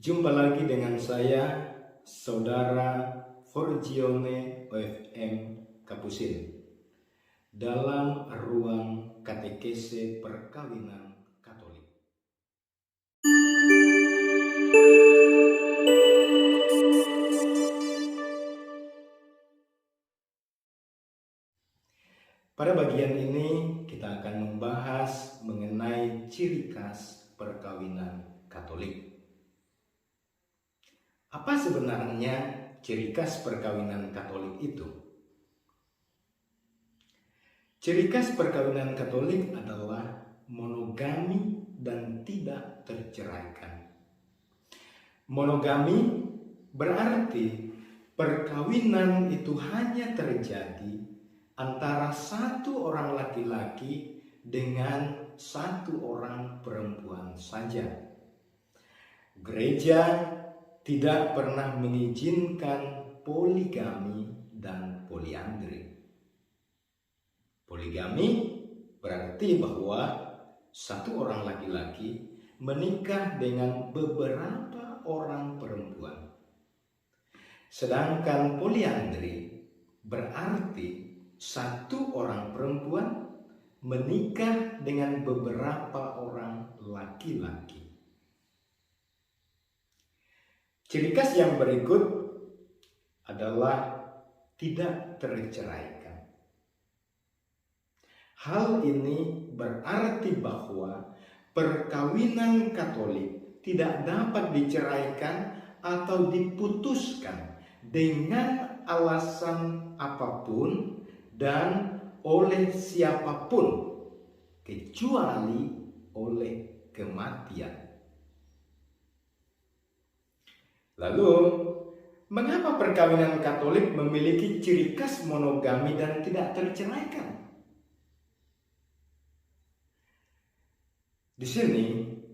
Jumpa lagi dengan saya, Saudara Forgione OFM Kapusin, dalam ruang katekese perkawinan Katolik. Pada bagian ini kita akan membahas mengenai ciri khas perkawinan Katolik. Apa sebenarnya ciri khas perkawinan Katolik itu? Ciri khas perkawinan Katolik adalah monogami dan tidak terceraikan. Monogami berarti perkawinan itu hanya terjadi antara satu orang laki-laki dengan satu orang perempuan saja. Gereja tidak pernah mengizinkan poligami dan poliandri. Poligami berarti bahwa satu orang laki-laki menikah dengan beberapa orang perempuan. Sedangkan poliandri berarti satu orang perempuan menikah dengan beberapa orang laki-laki. Ciri khas yang berikut adalah tidak terceraikan. Hal ini berarti bahwa perkawinan Katolik tidak dapat diceraikan atau diputuskan dengan alasan apapun dan oleh siapapun kecuali oleh kematian. Lalu, mengapa perkawinan Katolik memiliki ciri khas monogami dan tidak terceraikan? Di sini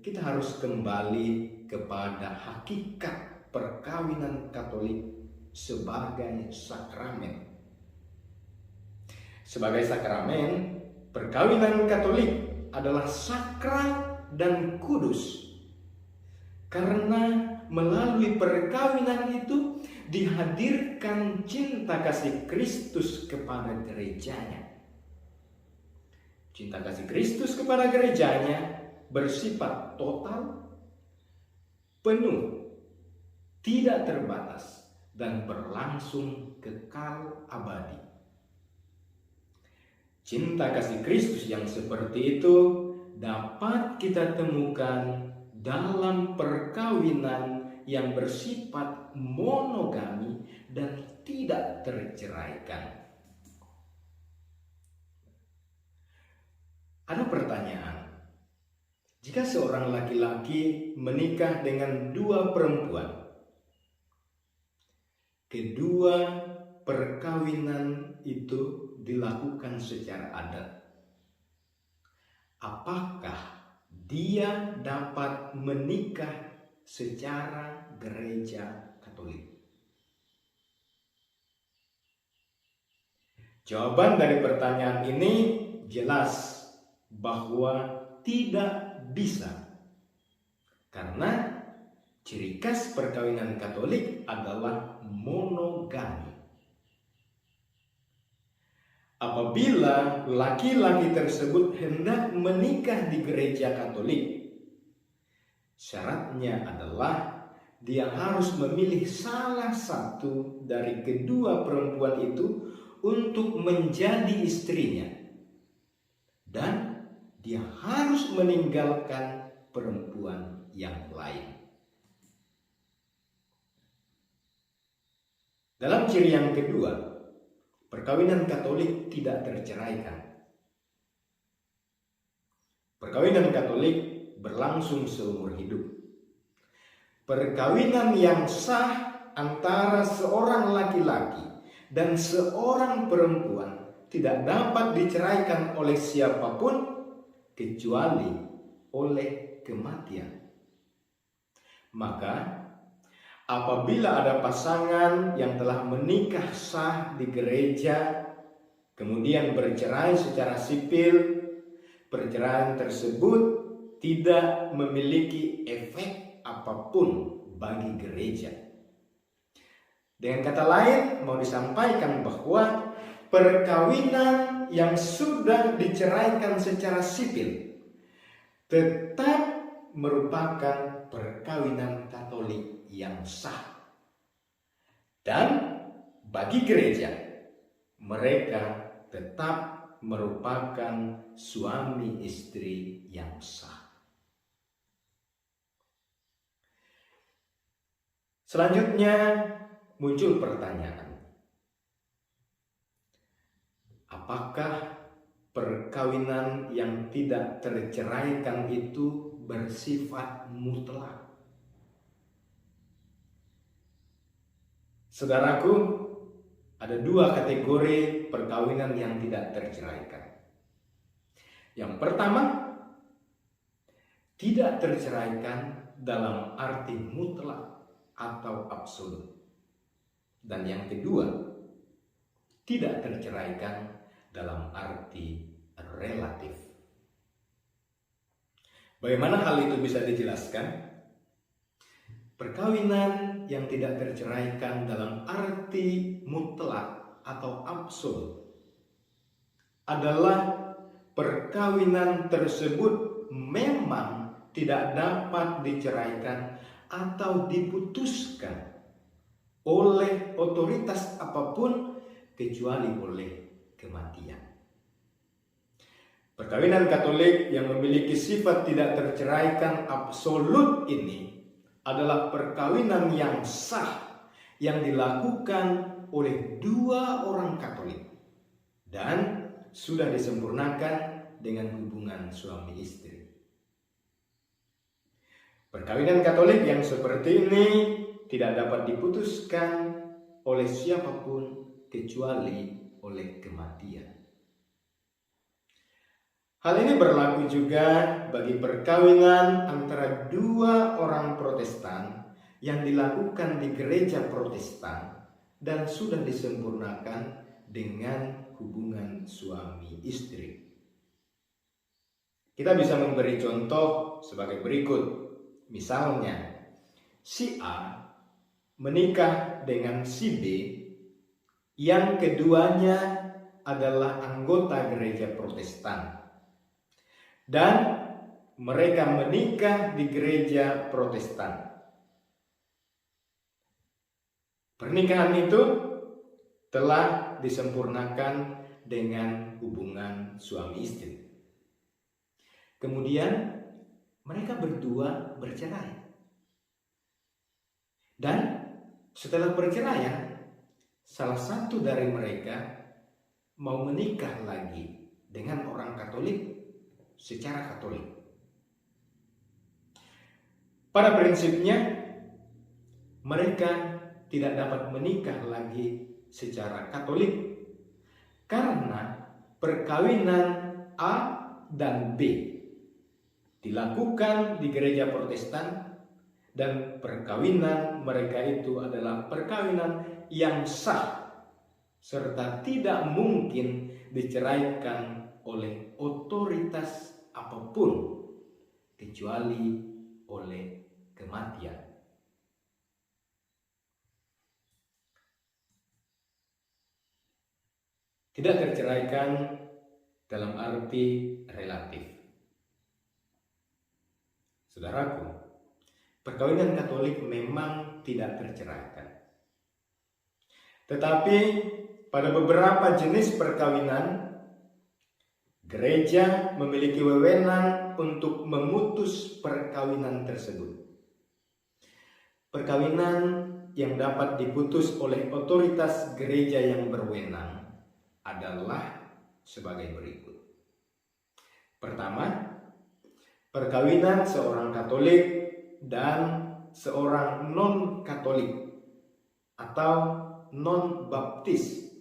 kita harus kembali kepada hakikat perkawinan Katolik sebagai sakramen. Sebagai sakramen, perkawinan Katolik adalah sakral dan kudus. Karena melalui perkawinan itu dihadirkan cinta kasih Kristus kepada gerejanya. Cinta kasih Kristus kepada gerejanya bersifat total, penuh, tidak terbatas, dan berlangsung kekal abadi. Cinta kasih Kristus yang seperti itu dapat kita temukan dalam perkawinan yang bersifat monogami dan tidak terceraikan. Ada pertanyaan, jika seorang laki-laki menikah dengan dua perempuan, kedua perkawinan itu dilakukan secara adat, apakah dia dapat menikah secara gereja Katolik? Jawaban dari pertanyaan ini jelas bahwa tidak bisa. Karena ciri khas perkawinan Katolik adalah monogami. Apabila laki-laki tersebut hendak menikah di gereja Katolik, syaratnya adalah dia harus memilih salah satu dari kedua perempuan itu untuk menjadi istrinya, dan dia harus meninggalkan perempuan yang lain. Dalam ciri yang kedua, perkawinan Katolik tidak terceraikan. Perkawinan Katolik berlangsung seumur hidup. Perkawinan yang sah antara seorang laki-laki dan seorang perempuan tidak dapat diceraikan oleh siapapun kecuali oleh kematian. Maka apabila ada pasangan yang telah menikah sah di gereja, kemudian bercerai secara sipil, perceraian tersebut tidak memiliki efek apapun bagi gereja. Dengan kata lain, mau disampaikan bahwa perkawinan yang sudah diceraikan secara sipil tetap merupakan perkawinan Katolik yang sah. Dan bagi gereja, mereka tetap merupakan suami istri yang sah. Selanjutnya muncul pertanyaan, apakah perkawinan yang tidak terceraikan itu bersifat mutlak? Saudaraku, ada dua kategori perkawinan yang tidak terceraikan. Yang pertama, tidak terceraikan dalam arti mutlak atau absolut. Dan yang kedua, tidak terceraikan dalam arti relatif. Bagaimana hal itu bisa dijelaskan? Perkawinan yang tidak terceraikan dalam arti mutlak atau absolut adalah perkawinan tersebut memang tidak dapat diceraikan atau diputuskan oleh otoritas apapun kecuali oleh kematian. Perkawinan Katolik yang memiliki sifat tidak terceraikan absolut ini adalah perkawinan yang sah yang dilakukan oleh dua orang Katolik dan sudah disempurnakan dengan hubungan suami istri. Perkawinan Katolik yang seperti ini tidak dapat diputuskan oleh siapapun kecuali oleh kematian. Hal ini berlaku juga bagi perkawinan antara dua orang Protestan yang dilakukan di gereja Protestan dan sudah disempurnakan dengan hubungan suami istri. Kita bisa memberi contoh sebagai berikut. Misalnya, si A menikah dengan si B yang keduanya adalah anggota gereja Protestan. Dan mereka menikah di gereja Protestan. Pernikahan itu telah disempurnakan dengan hubungan suami istri. Kemudian mereka berdua bercerai. Dan setelah perceraian, salah satu dari mereka mau menikah lagi dengan orang Katolik secara Katolik. Pada prinsipnya, mereka tidak dapat menikah lagi secara Katolik karena perkawinan A dan B dilakukan di gereja Protestan dan perkawinan mereka itu adalah perkawinan yang sah serta tidak mungkin diceraikan oleh otoritas apapun kecuali oleh kematian. Tidak terceraikan dalam arti relatif. Saudaraku, perkawinan Katolik memang tidak terceraikan. Tetapi pada beberapa jenis perkawinan, gereja memiliki wewenang untuk memutus perkawinan tersebut. Perkawinan yang dapat diputus oleh otoritas gereja yang berwenang adalah sebagai berikut. Pertama, perkawinan seorang Katolik dan seorang non-Katolik atau non-Baptis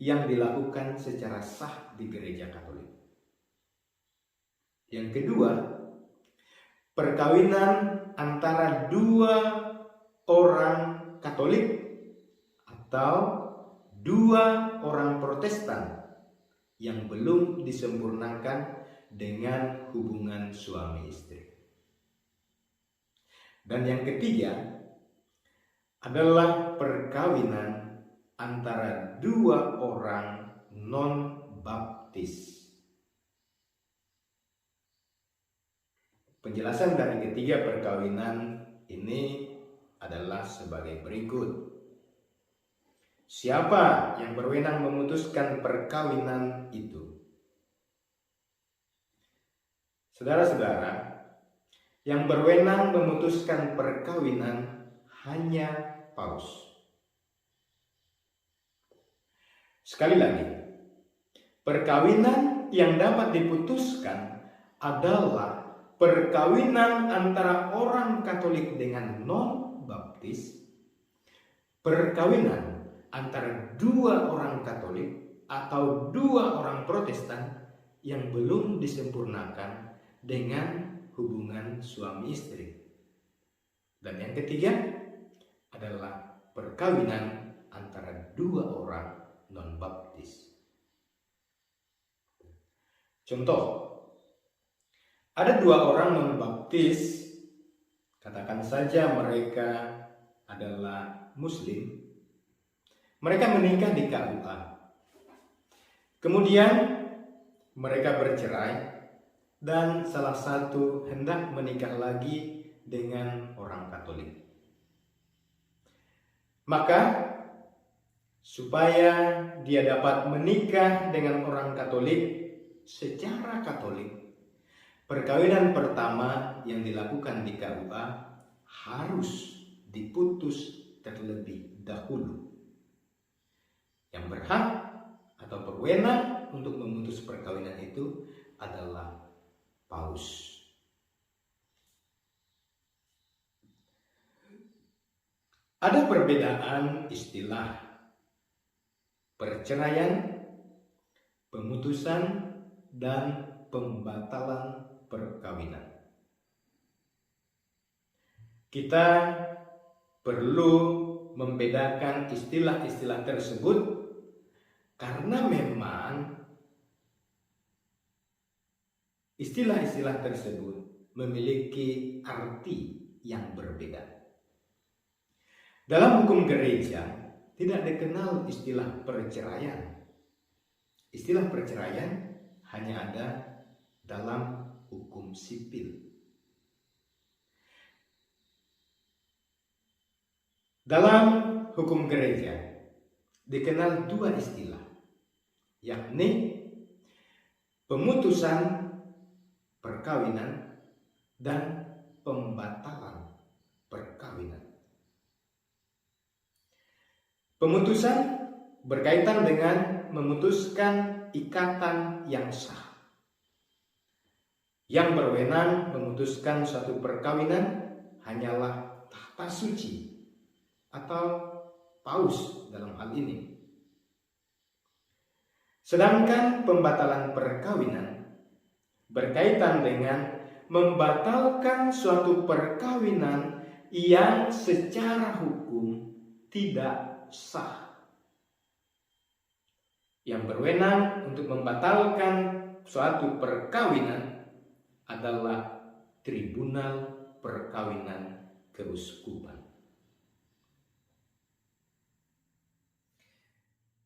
yang dilakukan secara sah di gereja Katolik. Yang kedua, perkawinan antara dua orang Katolik atau dua orang Protestan yang belum disempurnakan dengan hubungan suami istri. Dan yang ketiga, adalah perkawinan antara dua orang non-baptis. Penjelasan dari ketiga perkawinan ini adalah sebagai berikut. Siapa yang berwenang memutuskan perkawinan itu? Saudara-saudara, yang berwenang memutuskan perkawinan hanya Paus. Sekali lagi, perkawinan yang dapat diputuskan adalah perkawinan antara orang Katolik dengan non-baptis, perkawinan antara dua orang Katolik atau dua orang Protestan yang belum disempurnakan dengan hubungan suami istri. Dan yang ketiga adalah perkawinan antara dua orang non-baptis. Contoh, ada dua orang non-baptis, katakan saja mereka adalah Muslim. Mereka menikah di KUA. Kemudian mereka bercerai dan salah satu hendak menikah lagi dengan orang Katolik. Maka supaya dia dapat menikah dengan orang Katolik secara Katolik, perkawinan pertama yang dilakukan di KUA harus diputus terlebih dahulu. Yang berhak atau berwenang untuk memutus perkawinan itu adalah Paus. Ada perbedaan istilah perceraian, pemutusan, dan pembatalan perkawinan. Kita perlu membedakan istilah-istilah tersebut karena memang istilah-istilah tersebut memiliki arti yang berbeda. Dalam hukum gereja tidak dikenal istilah perceraian. Istilah perceraian hanya ada dalam hukum sipil. Dalam hukum gereja dikenal dua istilah, yakni pemutusan perkawinan dan pembatalan perkawinan. Pemutusan berkaitan dengan memutuskan ikatan yang sah. Yang berwenang memutuskan suatu perkawinan hanyalah tahta suci atau Paus dalam hal ini. Sedangkan pembatalan perkawinan berkaitan dengan membatalkan suatu perkawinan yang secara hukum tidak sah. Yang berwenang untuk membatalkan suatu perkawinan adalah Tribunal Perkawinan Keuskupan.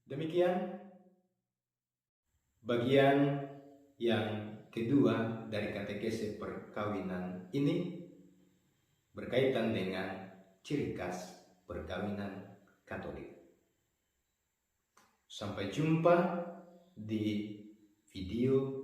Demikian bagian yang kedua dari katekese perkawinan ini berkaitan dengan ciri khas perkawinan Katolik. Sampai jumpa di video